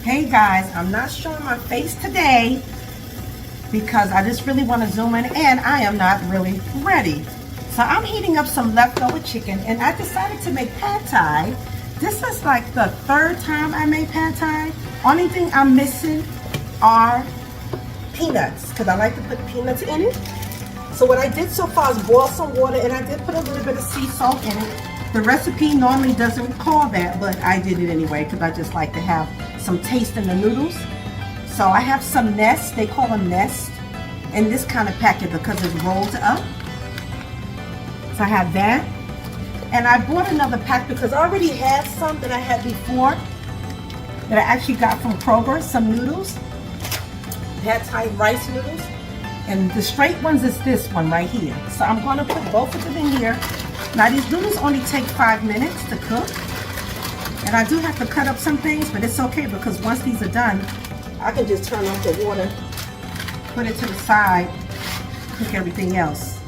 Hey guys, I'm not showing my face today because I just really want to zoom in and I am not really ready. So I'm heating up some leftover chicken and I decided to make pad thai. This is like the third time I made pad thai. Only thing I'm missing are peanuts because I like to put peanuts in it. So what I did so far is boil some water and I did put a little bit of sea salt in it. The recipe normally doesn't call that, but I did it anyway because I just like to have some taste in the noodles. So I have some Nest, they call them Nest, in this kind of packet because it's rolled up. So I have that. And I bought another pack because I already had some that I had before that I actually got from Kroger, some noodles. Pad Thai rice noodles. And the straight ones is this one right here. So I'm going to put both of them in here. Now these noodles only take 5 minutes to cook. And I do have to cut up some things, but it's okay because once these are done, I can just turn off the water, put it to the side, cook everything else.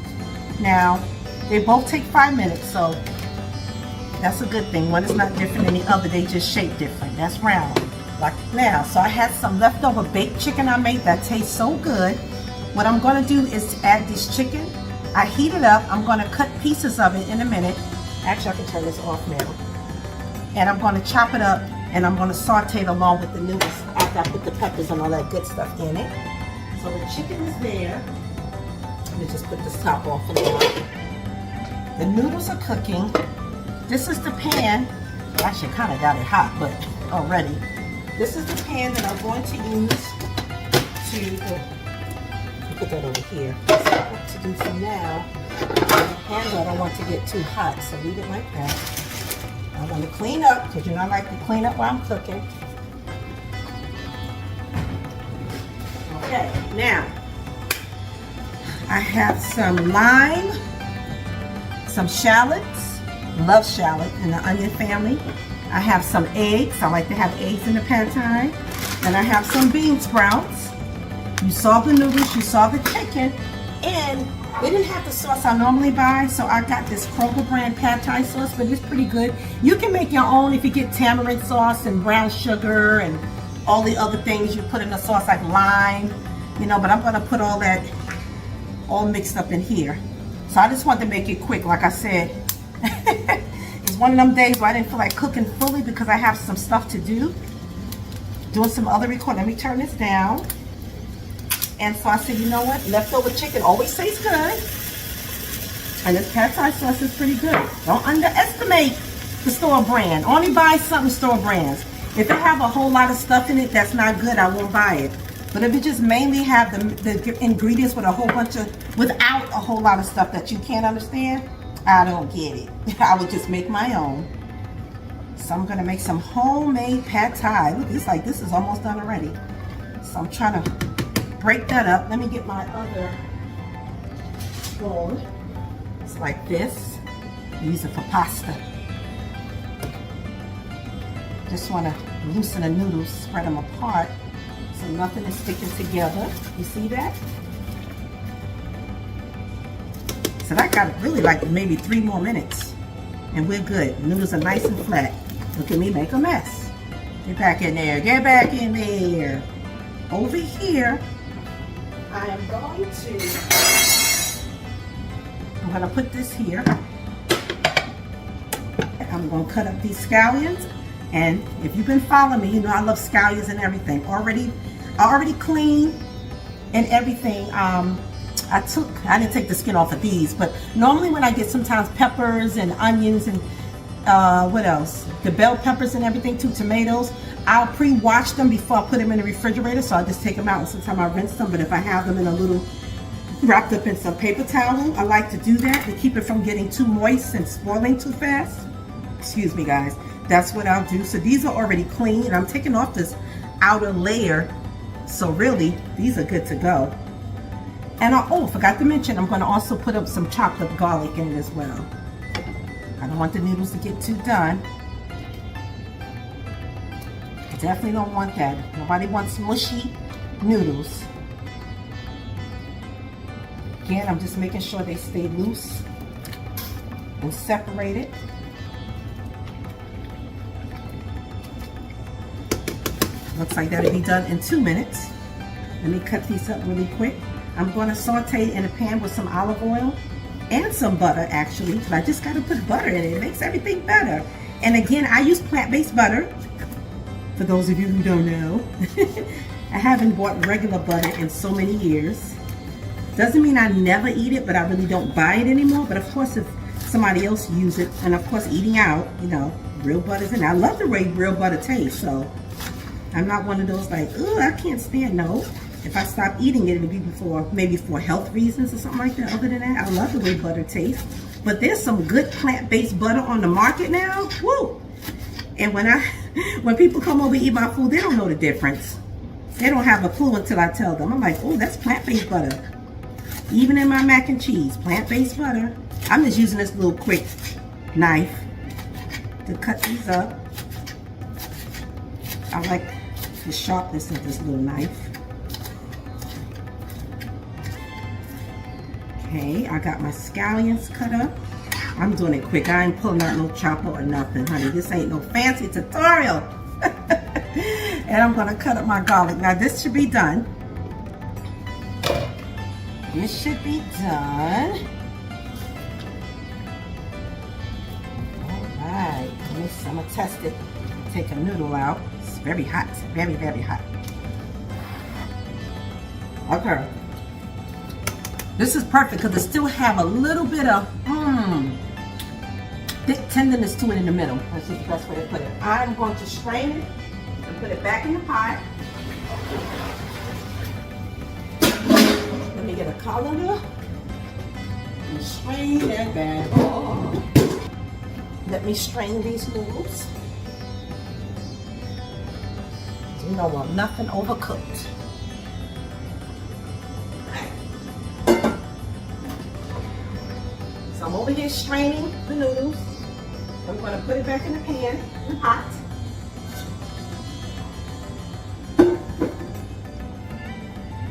Now, they both take 5 minutes, so that's a good thing. One is not different than the other, they just shape different. That's round, like now. So I had some leftover baked chicken I made that tastes so good. What I'm gonna do is to add this chicken. I heat it up, I'm gonna cut pieces of it in a minute. Actually, I can turn this off now. And I'm gonna chop it up and I'm gonna saute it along with the noodles after I put the peppers and all that good stuff in it. So the chicken is there. Let me just put this top off for now. The noodles are cooking. This is the pan. Actually, kind of got it hot, but already. This is the pan that I'm going to use to put that over here. So I want to do some now. The handle I don't want to get too hot, so leave it like that. I want to clean up because you know I like to clean up while I'm cooking. Okay, now I have some lime, some shallots, love shallot in the onion family. I have some eggs. I like to have eggs in the pad thai. And I have some bean sprouts. You saw the noodles, you saw the chicken, and they didn't have the sauce I normally buy, so I got this Kroger brand pad thai sauce, but it's pretty good. You can make your own if you get tamarind sauce and brown sugar and all the other things you put in the sauce like lime, you know, but I'm gonna put all that all mixed up in here. So I just wanted to make it quick, like I said. It's one of them days where I didn't feel like cooking fully because I have some stuff to do. Doing some other recording. Let me turn this down. And so I said, you know what? Leftover chicken always tastes good. And this pad thai sauce is pretty good. Don't underestimate the store brand. Only buy something store brands. If it have a whole lot of stuff in it that's not good, I won't buy it. But if it just mainly have the ingredients with a whole bunch of, without a whole lot of stuff that you can't understand, I don't get it. I would just make my own. So I'm gonna make some homemade pad thai. Look, it's like this is almost done already. So I'm trying to break that up. Let me get my other spoon. It's like this. Use it for pasta. Just want to loosen the noodles, spread them apart so nothing is sticking together. You see that? So that got really like maybe 3 more minutes and we're good. The noodles are nice and flat. Look at me make a mess. Get back in there. Get back in there. Over here, I'm going to put this here. I'm going to cut up these scallions. And if you've been following me, you know I love scallions and everything. I already cleaned and everything. I didn't take the skin off of these, but normally when I get sometimes peppers and onions and what else? The bell peppers and everything too, tomatoes. I'll pre-wash them before I put them in the refrigerator, so I just take them out and sometimes I rinse them, but if I have them in a little, wrapped up in some paper towel, I like to do that to keep it from getting too moist and spoiling too fast. Excuse me guys, that's what I'll do. So these are already clean and I'm taking off this outer layer, so really these are good to go. And I forgot to mention, I'm going to also put up some chopped up garlic in it as well. I don't want the noodles to get too done. Definitely don't want that. Nobody wants mushy noodles. Again, I'm just making sure they stay loose and separated. Looks like that'll be done in 2 minutes. Let me cut these up really quick. I'm going to saute in a pan with some olive oil and some butter, actually, but I just got to put butter in it. It makes everything better. And again, I use plant-based butter, for those of you who don't know. I haven't bought regular butter in so many years. Doesn't mean I never eat it, but I really don't buy it anymore. But of course, if somebody else uses it, and of course, eating out, you know, real butter's in it. I love the way real butter tastes, so I'm not one of those like, oh, I can't stand, no. If I stop eating it, it'll be maybe for health reasons or something like that. Other than that, I love the way butter tastes. But there's some good plant-based butter on the market now. Woo! And when people come over to eat my food, they don't know the difference. They don't have a clue until I tell them. I'm like, oh, that's plant-based butter. Even in my mac and cheese, plant-based butter. I'm just using this little quick knife to cut these up. I like the sharpness of this little knife. Okay, I got my scallions cut up. I'm doing it quick. I ain't pulling out no chopper or nothing, honey. This ain't no fancy tutorial. And I'm gonna cut up my garlic. Now this should be done. This should be done. All right, I'm gonna test it. Take a noodle out. It's very hot, very, very hot. Okay. This is perfect because it still have a little bit of thick tenderness to it in the middle. That's the best way to put it. I'm going to strain it and put it back in the pot. Let me get a colander and strain that bad. Let me strain these noodles. You don't want nothing overcooked. So I'm over here straining the noodles. I'm going to put it back in the pan, in the pot.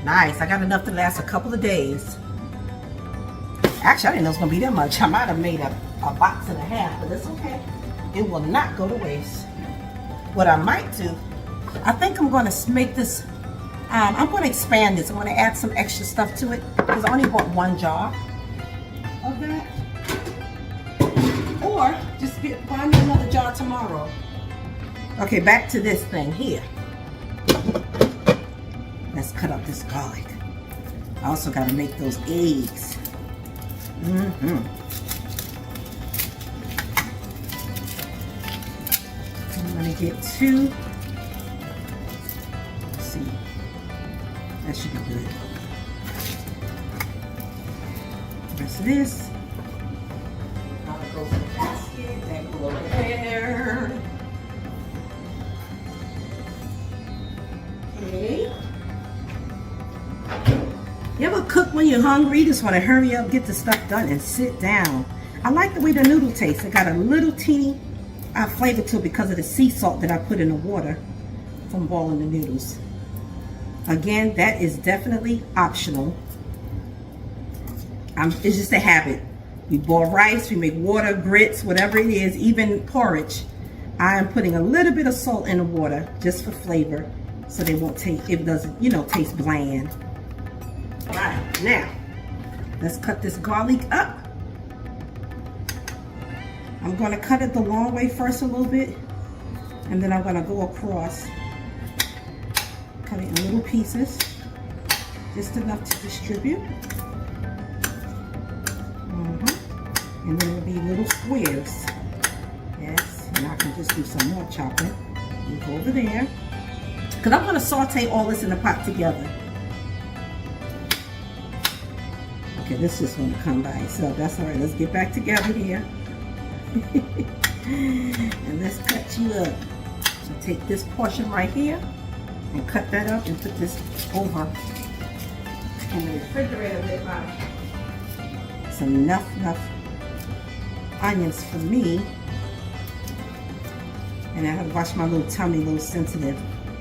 Nice, I got enough to last a couple of days. Actually, I didn't know it was going to be that much. I might have made a box and a half, but it's okay. It will not go to waste. What I might do, I think I'm going to make this, I'm going to expand this. I'm going to add some extra stuff to it because I only bought 1 jar of that. Or just buy me another jar tomorrow. Okay, back to this thing here. Let's cut up this garlic. I also got to make those eggs. I'm going to get 2. Let's see. That should be good. The rest of this. Goes in the basket, that go over there. Okay. You ever cook when you're hungry? You just want to hurry up, get the stuff done, and sit down. I like the way the noodle tastes. It got a little teeny flavor to it because of the sea salt that I put in the water from boiling the noodles. Again, that is definitely optional. It's just a habit. We boil rice, we make water, grits, whatever it is, even porridge. I am putting a little bit of salt in the water just for flavor so they won't taste, it doesn't, taste bland. All right, now, let's cut this garlic up. I'm gonna cut it the long way first a little bit, and then I'm gonna go across, cut it in little pieces, just enough to distribute. And then it'll be little squares. Yes, and I can just do some more chopping. Move over there. Because I'm going to saute all this in the pot together. Okay, this is going to come by itself. That's all right. Let's get back together here. And let's cut you up. So take this portion right here and cut that up and put this over in the refrigerator with some enough onions for me, and I have to wash my little tummy, a little sensitive.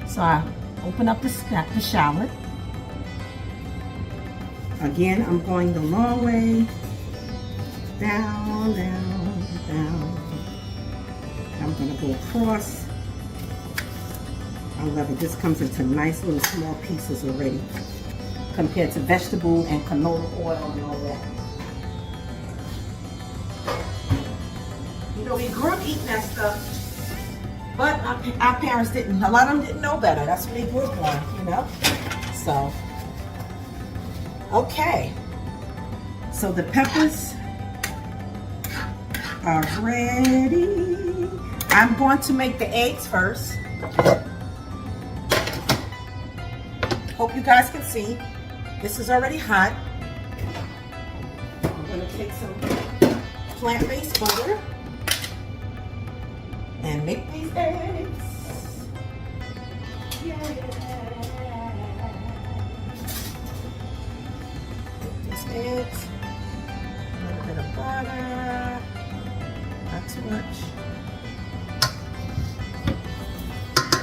So I open up the shallot. Again, I'm going the long way, down, down, down. I'm going to go across I love it. This comes into nice little small pieces already compared to vegetable and canola oil and all that. You know, we grew up eating that stuff, but our parents didn't. A lot of them didn't know better. That's what they grew up on, you know? So, okay. So the peppers are ready. I'm going to make the eggs first. Hope you guys can see. This is already hot. I'm going to take some plant-based butter and make these eggs. Yeah. Make these eggs. A little bit of butter. Not too much.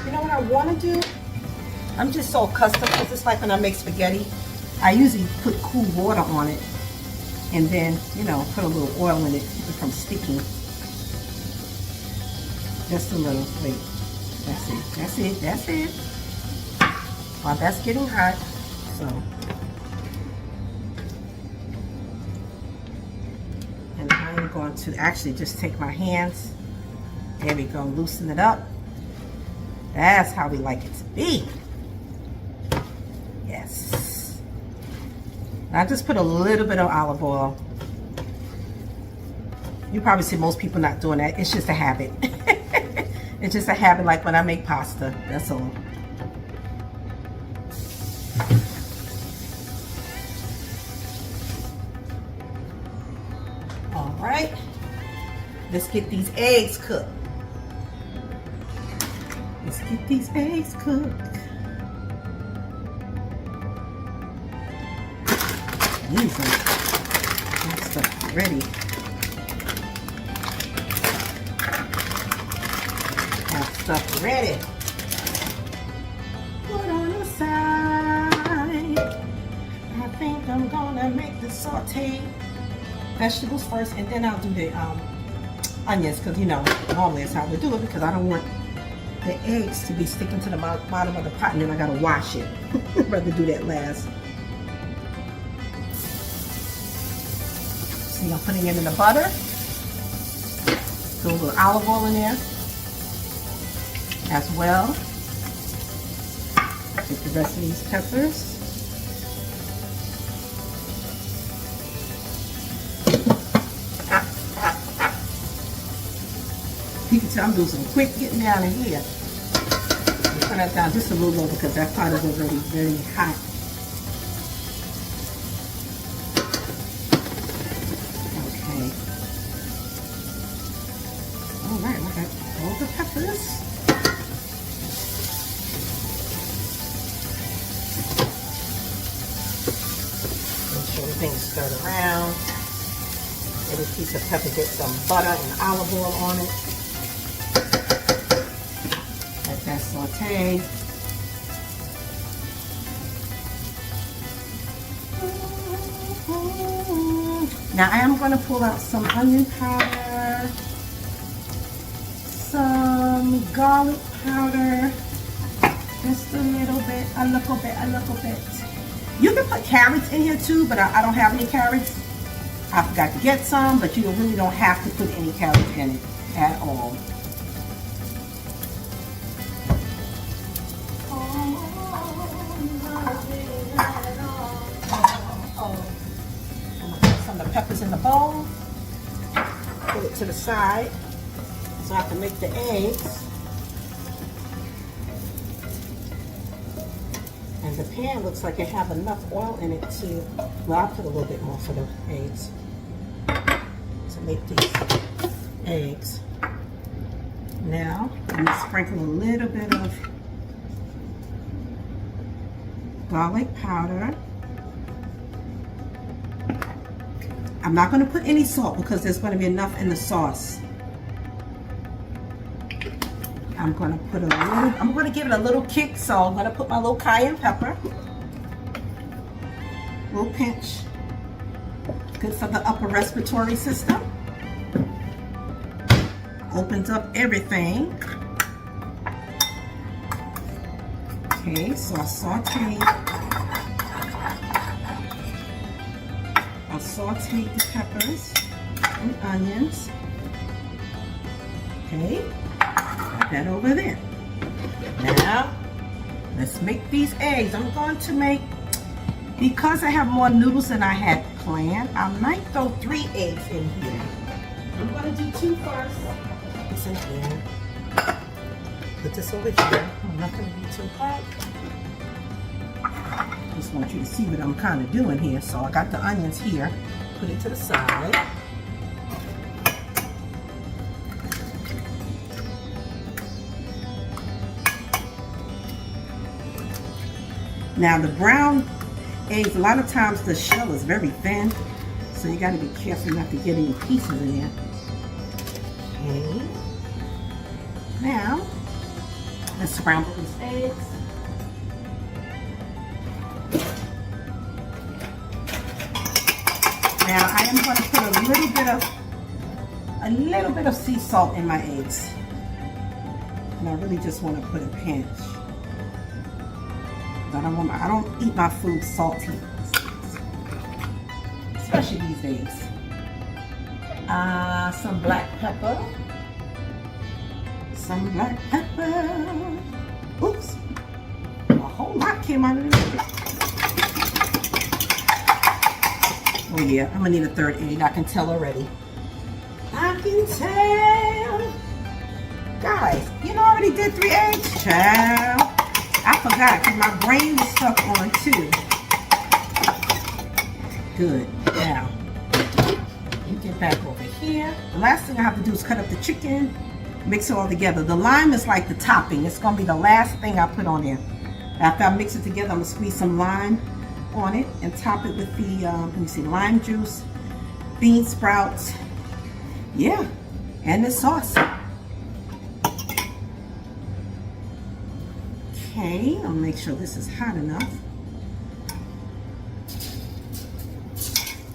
You know what I want to do? I'm just so accustomed, because it's like when I make spaghetti, I usually put cool water on it and then, you know, put a little oil in it to keep it from sticking. Just a little. Wait. That's it. That's it. That's it. While that's getting hot, so. And I'm going to actually just take my hands. There we go. Loosen it up. That's how we like it to be. Yes. I just put a little bit of olive oil. You probably see most people not doing that. It's just a habit. It's just a habit, like when I make pasta. That's all. All right. Let's get these eggs cooked. Let's get these eggs cooked. These are that stuff ready. That stuff ready. Put on the side. I think I'm gonna make the sauteed vegetables first, and then I'll do the onions, because you know normally that's how we do it, because I don't want the eggs to be sticking to the bottom of the pot, and then I gotta wash it. I'd rather do that last. See, I'm putting it in the butter. Throw a little olive oil in there as well. Get the rest of these peppers. You can tell I'm doing some quick getting down in here. Turn that down just a little low because that pot is already very hot. Okay. All right, I got all the peppers. Make sure everything's stirred around. Every piece of pepper gets some butter and olive oil on it. Let that saute. Now I am going to pull out some onion powder, some garlic powder, just a little bit, a little bit. You can put carrots in here too, but I don't have any carrots. I forgot to get some, but you really don't have to put any carrots in it at all. Peppers in the bowl, put it to the side so I can make the eggs. And the pan looks like it have enough oil in it to, well, I'll put a little bit more for the eggs to make these eggs. Now, I'm going to sprinkle a little bit of garlic powder. I'm not going to put any salt because there's going to be enough in the sauce. I'm going to put a little, I'm going to give it a little kick, so I'm going to put my little cayenne pepper. A little pinch. Good for the upper respiratory system. Opens up everything. Okay, so I'll saute the peppers and onions. Okay, got that over there. Now, let's make these eggs. I'm going to make, because I have more noodles than I had planned, I might throw 3 eggs in here. I'm going to do 2 first. This in here. Put this over here. I'm not going to be too hot. Just want you to see what I'm kind of doing here. So I got the onions here. Put it to the side. Now the brown eggs, a lot of times the shell is very thin, so you got to be careful not to get any pieces in there. Okay. Now, let's scramble these eggs. Now I am going to put a little bit of sea salt in my eggs, and I really just want to put a pinch. I don't eat my food salty, especially these days. Some black pepper. Some black pepper. Oops. A whole lot came out of this. Oh yeah, I'm gonna need a 3rd egg. I can tell already. I can tell. Guys, you know I already did 3 eggs? Child. I forgot because my brain was stuck on 2. Good. Now, let me get back over here. The last thing I have to do is cut up the chicken, mix it all together. The lime is like the topping. It's going to be the last thing I put on there. After I mix it together, I'm going to squeeze some lime on it and top it with the, let me see, lime juice, bean sprouts. Yeah, and the sauce. Okay, I'll make sure this is hot enough.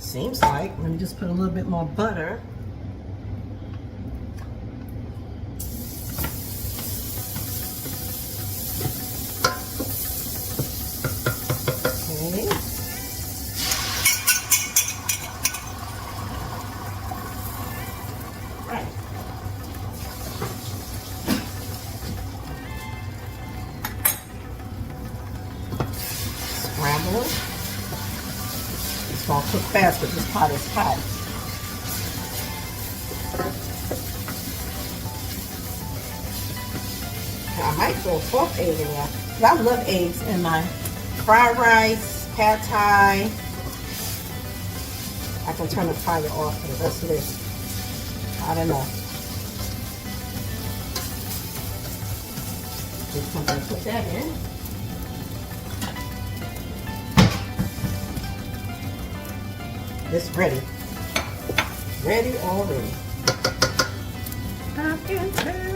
Seems like. Let me just put a little bit more butter. Okay. Right. Scramble it. It's going to cook fast because this pot is hot. I might throw a 4th egg in there. I love eggs in my fried rice, pad thai. I can turn the fire off for the rest of this. I don't know. Just going to put that in. It's ready. Ready already. I can tell.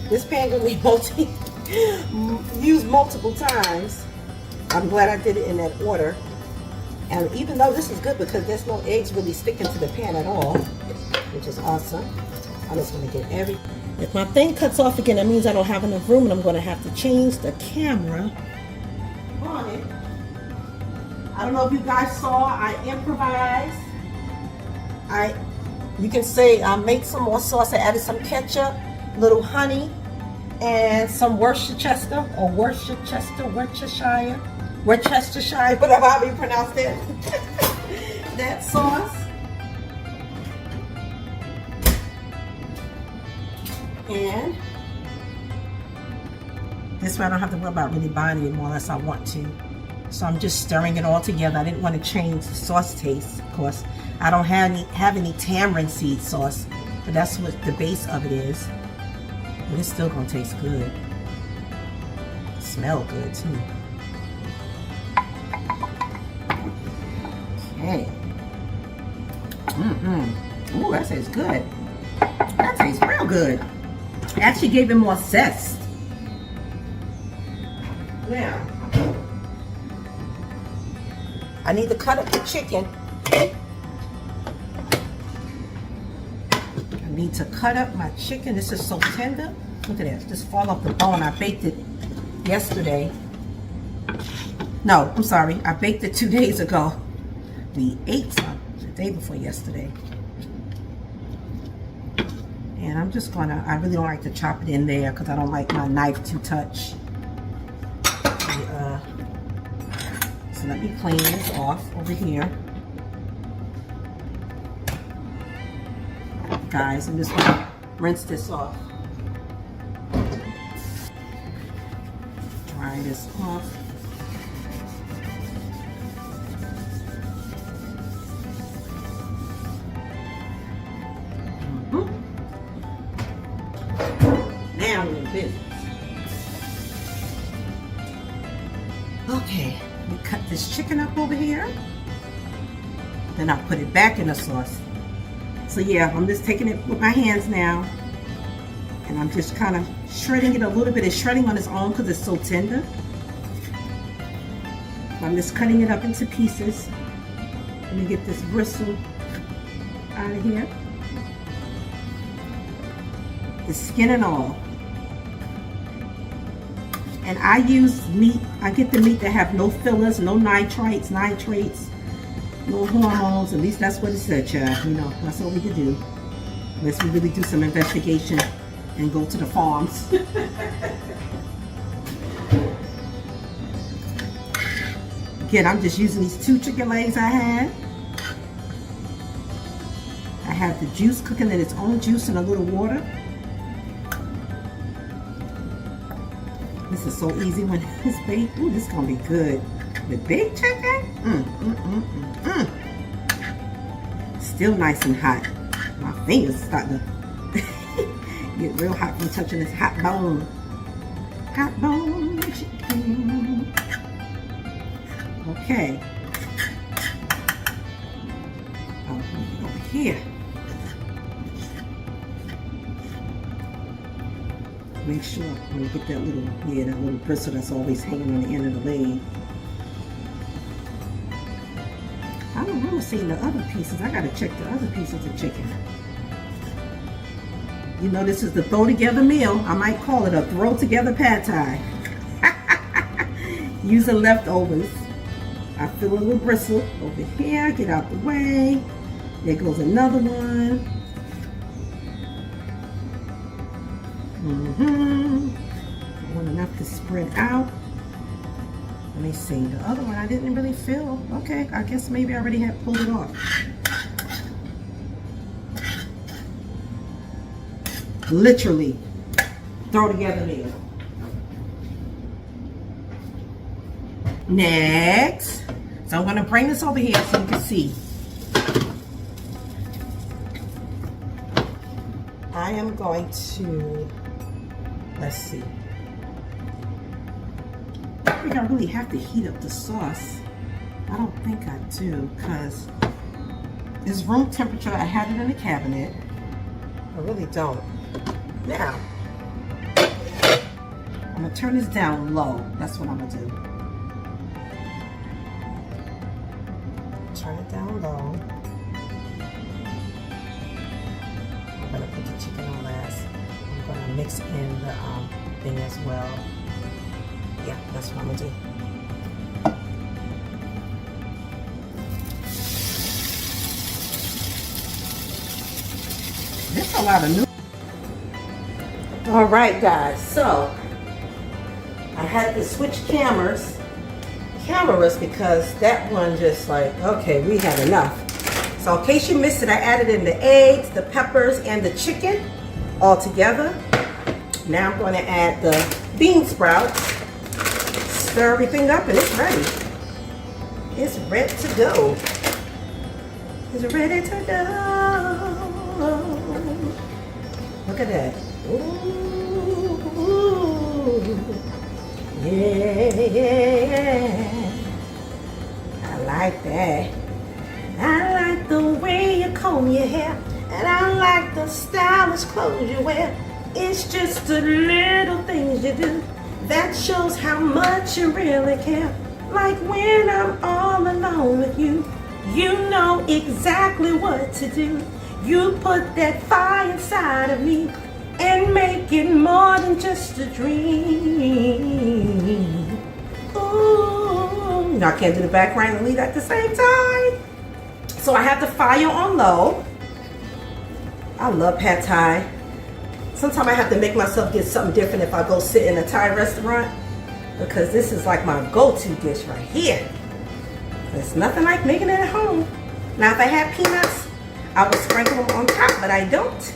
This pan gonna be used multiple times. I'm glad I did it in that order. And even though this is good because there's no eggs really sticking to the pan at all, which is awesome. I'm just gonna get everything. If my thing cuts off again, that means I don't have enough room and I'm gonna have to change the camera on it. I don't know if you guys saw, I improvised. You can say I made some more sauce. I added some ketchup, little honey, and some Worcestershire, whatever how you pronounce that. That sauce. And this way I don't have to worry about really buying it anymore unless I want to. So I'm just stirring it all together. I didn't want to change the sauce taste, of course. I don't have any tamarind seed sauce, but that's what the base of it is. But it's still gonna taste good. Smell good too. Okay. Ooh, that tastes good. That tastes real good. It actually gave it more zest. Now, I need to cut up the chicken. I need to cut up my chicken. This is so tender. Look at that. Just fall off the bone. I baked it yesterday. No, I'm sorry. I baked it 2 days ago. We ate some the day before yesterday. And I'm just gonna, I really don't like to chop it in there because I don't like my knife to touch. So let me clean this off over here. Guys, I'm just gonna rinse this off. Dry this off. Now we're in business. Okay, we cut this chicken up over here. Then I'll put it back in the sauce. So yeah, I'm just taking it with my hands now. And I'm just kind of shredding it a little bit. It's shredding on its own because it's so tender. I'm just cutting it up into pieces. Let me get this bristle out of here. The skin and all. And I use meat, I get the meat that have no fillers, no nitrates, no hormones. At least that's what it said, child. You know, that's all we can do. Unless we really do some investigation and go to the farms. Again, I'm just using these 2 chicken legs I had. I have the juice cooking in its own juice and a little water. This is so easy when it's baked. Ooh, this is gonna be good. The baked chicken? Still nice and hot. My fingers starting to get real hot from touching this hot bone. Hot bone chicken. Okay. Over here. Make sure when you get that little bristle that's always hanging on the end of the leg. I don't remember seeing the other pieces. I gotta check the other pieces of chicken. You know, this is the throw together meal. I might call it a throw together pad thai. Using leftovers. I feel a little bristle over here. Get out the way. There goes another one. I want enough to spread out. Let me see. The other one I didn't really feel. Okay, I guess maybe I already had pulled it off. Literally throw together meal. Next. So I'm going to bring this over here so you can see. I am going to, let's see. I think I really have to heat up the sauce. I don't think I do because it's room temperature. I had it in the cabinet. I really don't. Now, I'm going to turn this down low. That's what I'm going to do. Turn it down low. I'm going to put the chicken on last. I'm going to mix in the thing as well. Yeah, that's what I'm going to do. There's a lot of new. All right, guys. So I had to switch cameras because that one just like, okay, we had enough. So in case you missed it, I added in the eggs, the peppers, and the chicken all together. Now I'm going to add the bean sprouts, stir everything up, and it's ready. It's ready to go. It's ready to go. Look at that. Ooh. Yeah. I like that. I like the way you comb your hair, and I like the stylish clothes you wear. It's just the little things you do that shows how much you really care. Like when I'm all alone with you, you know exactly what to do. You put that fire inside of me and make it more than just a dream. Ooh. You know, I can't do the background and lead at the same time. So I have the fire on low. I love pad thai. Sometimes I have to make myself get something different if I go sit in a Thai restaurant, because this is like my go-to dish right here. There's nothing like making it at home. Now if I had peanuts, I would sprinkle them on top, but I don't.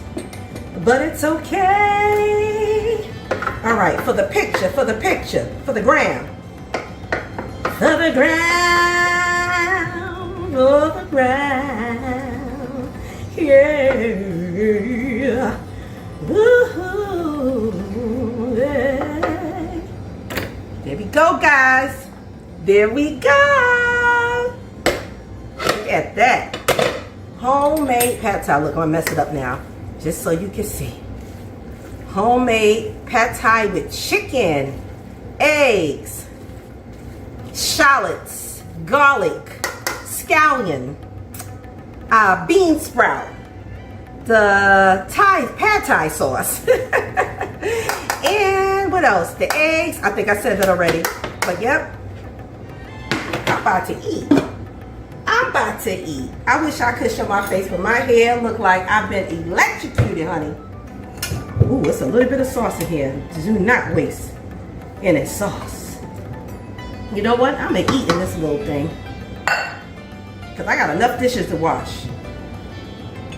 But it's okay. All right, for the picture, for the gram. For the gram, for the gram, yeah. Woo-hoo, yeah. There we go, guys. There we go. Look at that. Homemade pad thai. Look, I'm gonna mess it up now, just so you can see. Homemade pad thai with chicken, eggs, shallots, garlic, scallion, bean sprout, the pad thai sauce, and what else? The eggs. I think I said that already, but yep. I'm about to eat. I'm about to eat. I wish I could show my face, but my hair look like I've been electrocuted, honey. Ooh, it's a little bit of sauce in here. Do not waste any sauce. You know what? I'm gonna eat in this little thing, because I got enough dishes to wash.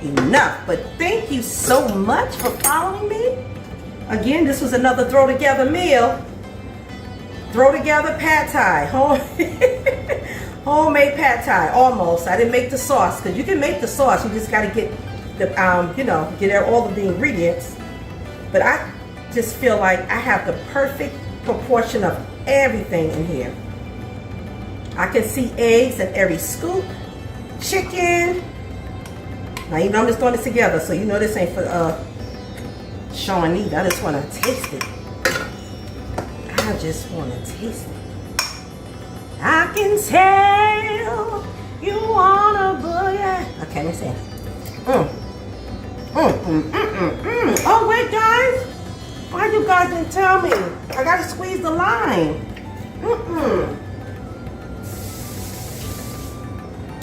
Enough. But thank you so much for following me. Again, this was another throw together meal. Throw together pad thai. Homemade pad thai. Almost. I didn't make the sauce, because you can make the sauce. You just got to get the get all of the ingredients. But I just feel like I have the perfect proportion of everything in here. I can see eggs in every scoop. Chicken. Now, you know I'm just throwing this together, so you know this ain't for show and eat. I just want to taste it. I just want to taste it. I can tell you wanna boogie. Okay, let me see. Oh, wait, guys. Why you guys didn't tell me? I gotta squeeze the lime.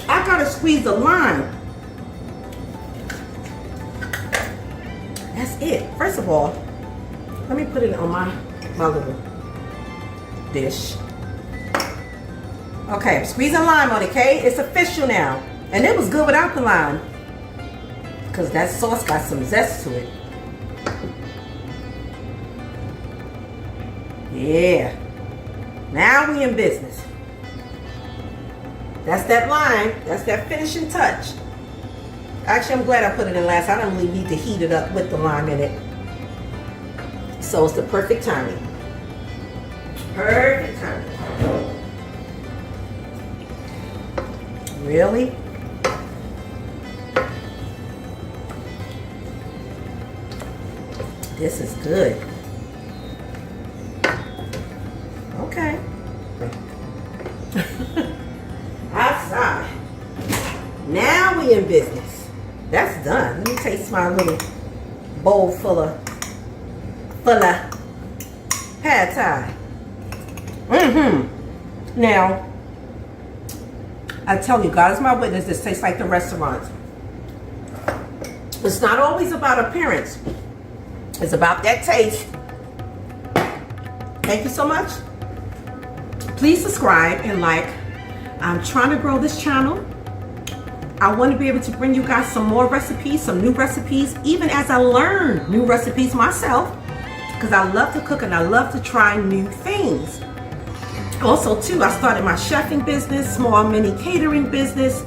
I gotta squeeze the lime. That's it. First of all, let me put it on my little dish. Okay, I'm squeezing lime on it, okay? It's official now. And it was good without the lime, because that sauce got some zest to it. Yeah. Now we in business. That's that lime. That's that finishing touch. Actually, I'm glad I put it in last. I don't really need to heat it up with the lime in it. So it's the perfect timing. Perfect timing. Really? This is good. Okay. Outside. Now we in business. That's done. Let me taste my little bowl full of pad thai. Now, I tell you, God is my witness, this tastes like the restaurants. It's not always about appearance. It's about that taste. Thank you so much. Please subscribe and like. I'm trying to grow this channel. I want to be able to bring you guys some more recipes, some new recipes, even as I learn new recipes myself, because I love to cook and I love to try new things. Also, too, I started my chefing business, small mini catering business,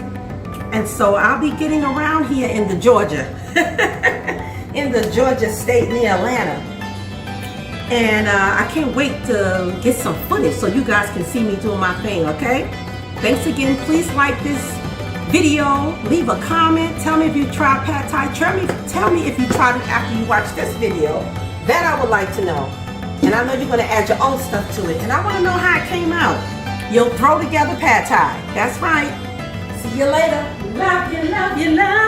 and so I'll be getting around here in the Georgia, in the Georgia state near Atlanta, and I can't wait to get some footage so you guys can see me doing my thing. Okay? Thanks again. Please like this video, leave a comment, tell me if you tried pad thai, tell me if you tried it after you watch this video. That I would like to know. And I know you're going to add your own stuff to it, and I want to know how it came out. you'll throw together pad thai. That's right. See you later. Love you, love you, love